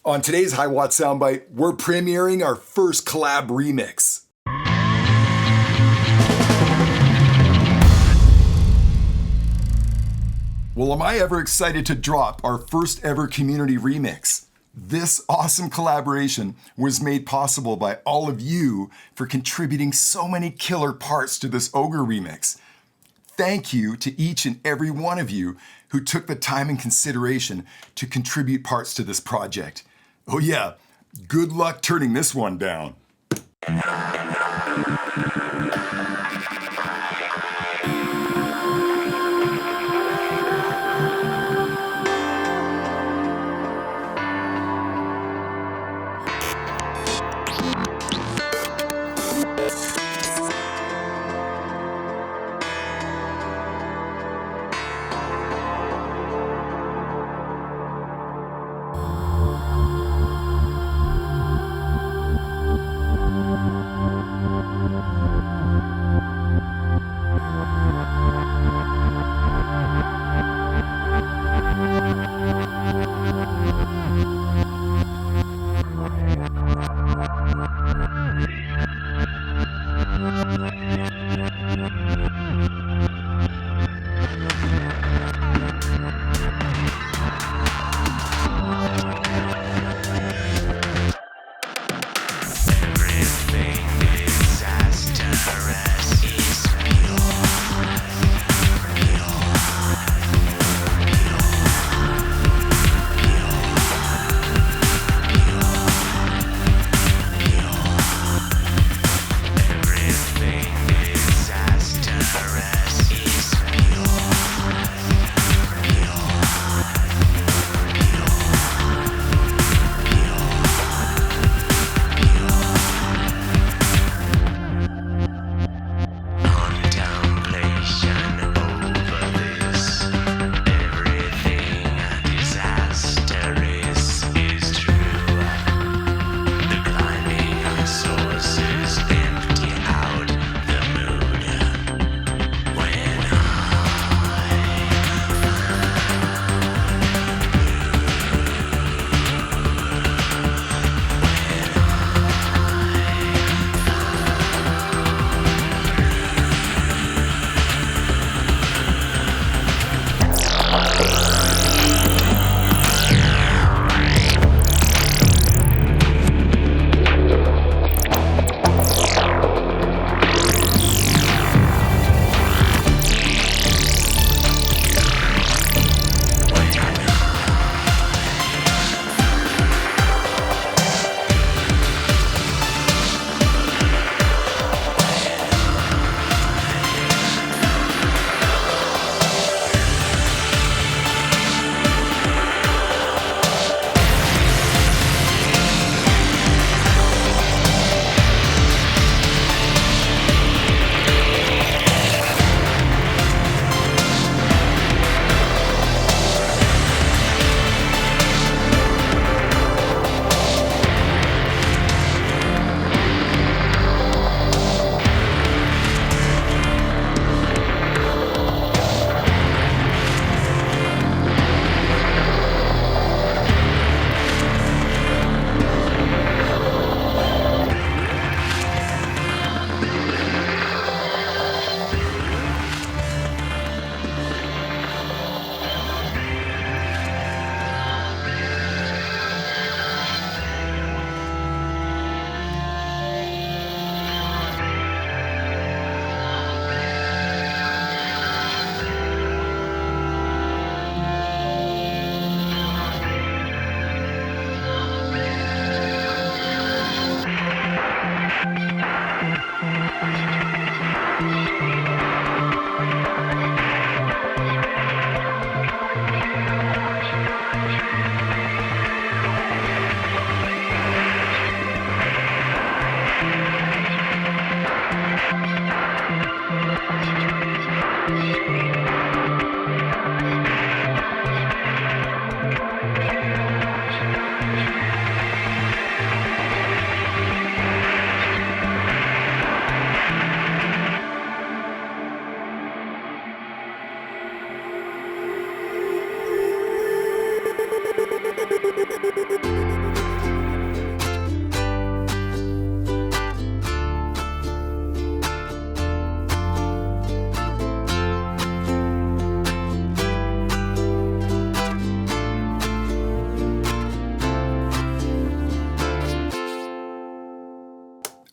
On today's Hiwatt Soundbite, we're premiering our first collab remix. Well, am I ever excited to drop our first ever community remix? This awesome collaboration was made possible by all of you for contributing so many killer parts to this ohGr remix. Thank you to each and every one of you who took the time and consideration to contribute parts to this project. Oh yeah, good luck turning this one down.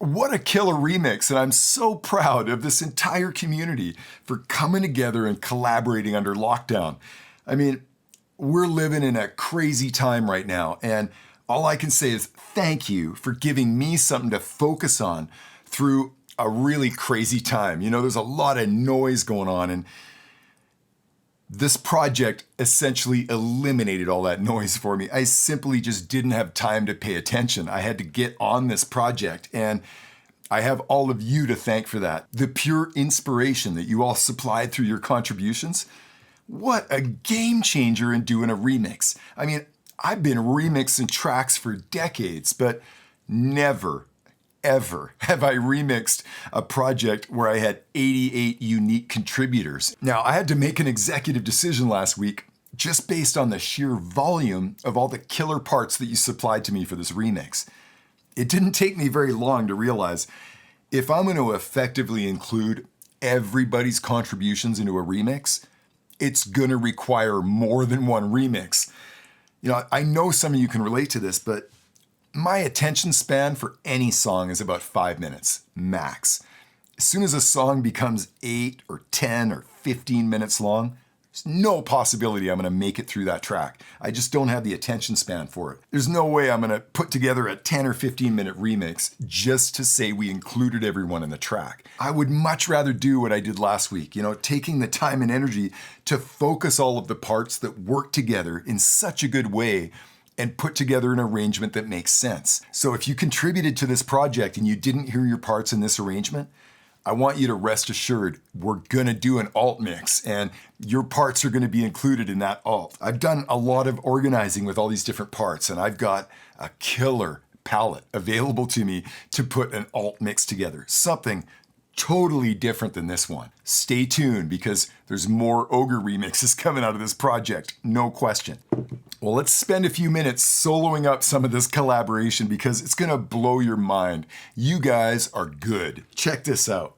What a killer remix, and I'm so proud of this entire community for coming together and collaborating under lockdown. I mean, we're living in a crazy time right now, and all I can say is thank you for giving me something to focus on through a really crazy time. You know, there's a lot of noise going on, and this project essentially eliminated all that noise for me. I simply just didn't have time to pay attention. I had to get on this project, and I have all of you to thank for that. The pure inspiration that you all supplied through your contributions. What a game changer in doing a remix. I mean, I've been remixing tracks for decades, but never, ever have I remixed a project where I had 88 unique contributors. Now, I had to make an executive decision last week just based on the sheer volume of all the killer parts that you supplied to me for this remix. It didn't take me very long to realize if I'm going to effectively include everybody's contributions into a remix, it's going to require more than one remix. You know, I know some of you can relate to this, but my attention span for any song is about 5 minutes, max. As soon as a song becomes 8 or 10 or 15 minutes long, there's no possibility I'm gonna make it through that track. I just don't have the attention span for it. There's no way I'm gonna put together a 10 or 15 minute remix just to say we included everyone in the track. I would much rather do what I did last week, you know, taking the time and energy to focus all of the parts that work together in such a good way and put together an arrangement that makes sense. So if you contributed to this project and you didn't hear your parts in this arrangement, I want you to rest assured we're gonna do an alt mix and your parts are gonna be included in that alt. I've done a lot of organizing with all these different parts, and I've got a killer palette available to me to put an alt mix together. Something totally different than this one. Stay tuned because there's more ohGr remixes coming out of this project, no question. Well, let's spend a few minutes soloing up some of this collaboration because it's gonna blow your mind. You guys are good. Check this out.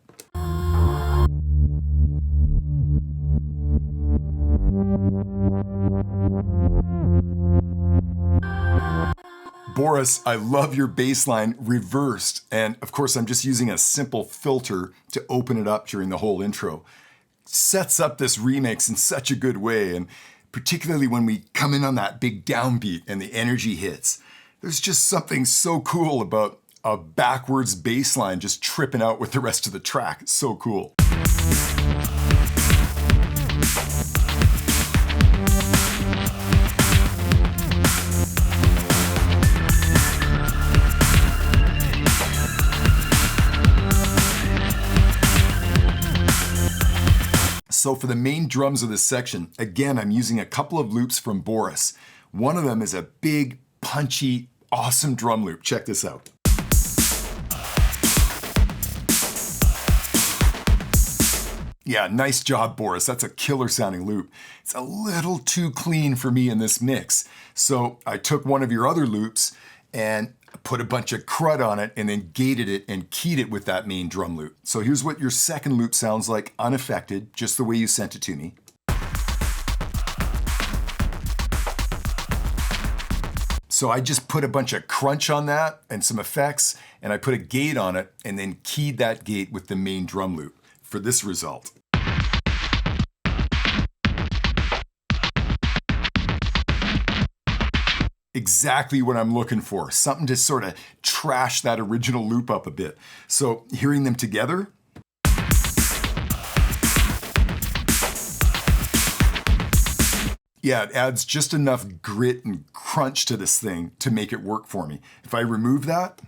Boris, I love your bass line reversed. And of course, I'm just using a simple filter to open it up during the whole intro. Sets up this remix in such a good way. And particularly when we come in on that big downbeat and the energy hits, there's just something so cool about a backwards bass line just tripping out with the rest of the track. It's so cool. So for the main drums of this section, again, I'm using a couple of loops from Boris. One of them is a big, punchy, awesome drum loop. Check this out. Yeah, nice job, Boris. That's a killer sounding loop. It's a little too clean for me in this mix. So I took one of your other loops and put a bunch of crud on it and then gated it and keyed it with that main drum loop. So here's what your second loop sounds like unaffected, just the way you sent it to me. So I just put a bunch of crunch on that and some effects, and I put a gate on it and then keyed that gate with the main drum loop for this result. Exactly what I'm looking for, something to sort of trash that original loop up a bit. So hearing them together, yeah, it adds just enough grit and crunch to this thing to make it work for me. If I remove that,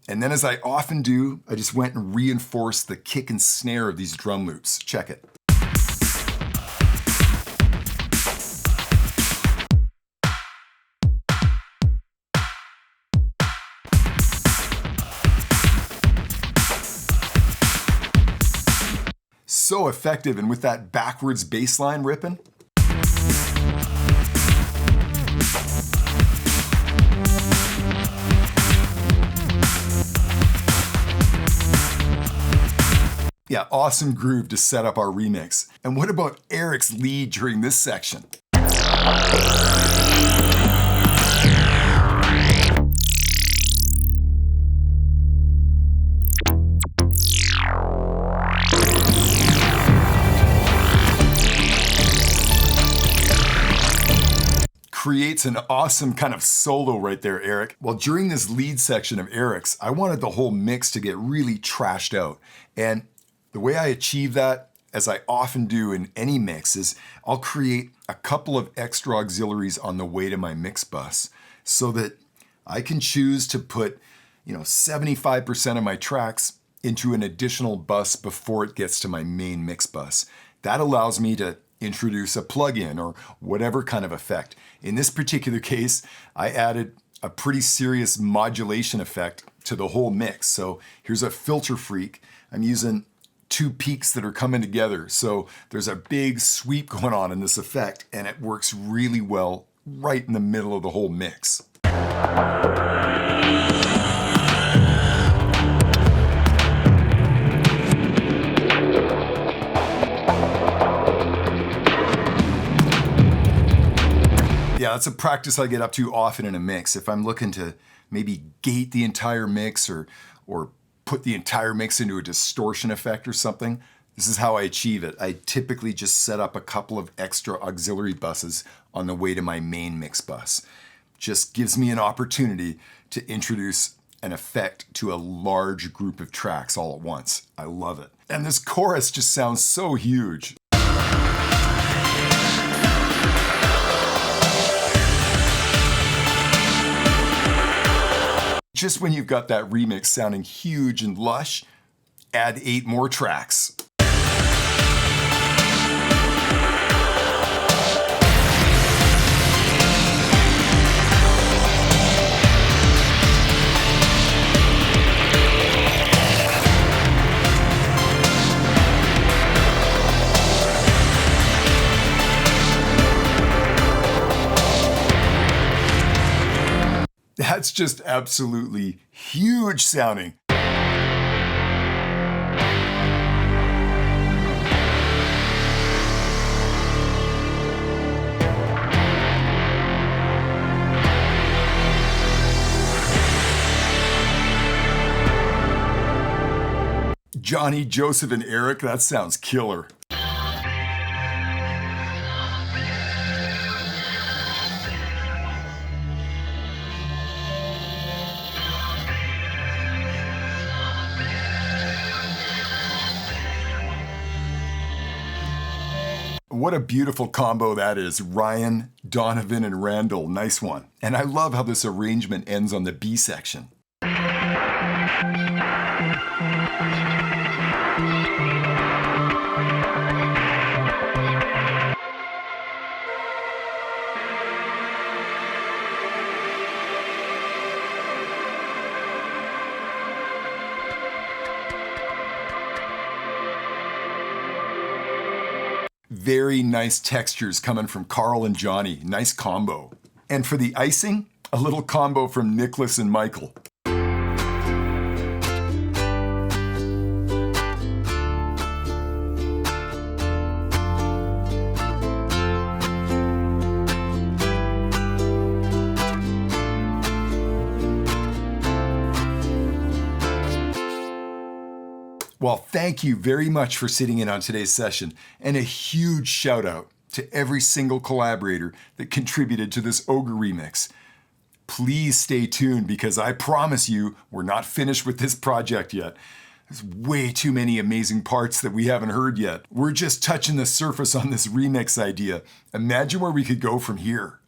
and then as I often do, I just went and reinforced the kick and snare of these drum loops. Check it. So effective, and with that backwards bass line ripping. Yeah, awesome groove to set up our remix. And what about Eric's lead during this section? Creates an awesome kind of solo right there, Eric. Well, during this lead section of Eric's, I wanted the whole mix to get really trashed out. And the way I achieve that, as I often do in any mix, is I'll create a couple of extra auxiliaries on the way to my mix bus so that I can choose to put, 75% of my tracks into an additional bus before it gets to my main mix bus. That allows me to introduce a plugin or whatever kind of effect. In this particular case, I added a pretty serious modulation effect to the whole mix. So here's a filter freak. I'm using two peaks that are coming together. So there's a big sweep going on in this effect, and it works really well right in the middle of the whole mix. Yeah, that's a practice I get up to often in a mix. If I'm looking to maybe gate the entire mix or put the entire mix into a distortion effect or something, this is how I achieve it. I typically just set up a couple of extra auxiliary buses on the way to my main mix bus. Just gives me an opportunity to introduce an effect to a large group of tracks all at once. I love it. And this chorus just sounds so huge. Just when you've got that remix sounding huge and lush, add 8 more tracks. That's just absolutely huge sounding. Johnny, Joseph, and Eric, that sounds killer. What a beautiful combo that is. Ryan, Donovan, and Randall. Nice one. And I love how this arrangement ends on the B section. Very nice textures coming from Carl and Johnny. Nice combo. And for the icing, a little combo from Nicholas and Michael. Well, thank you very much for sitting in on today's session, and a huge shout out to every single collaborator that contributed to this ohGr remix. Please stay tuned because I promise you we're not finished with this project yet. There's way too many amazing parts that we haven't heard yet. We're just touching the surface on this remix idea. Imagine where we could go from here.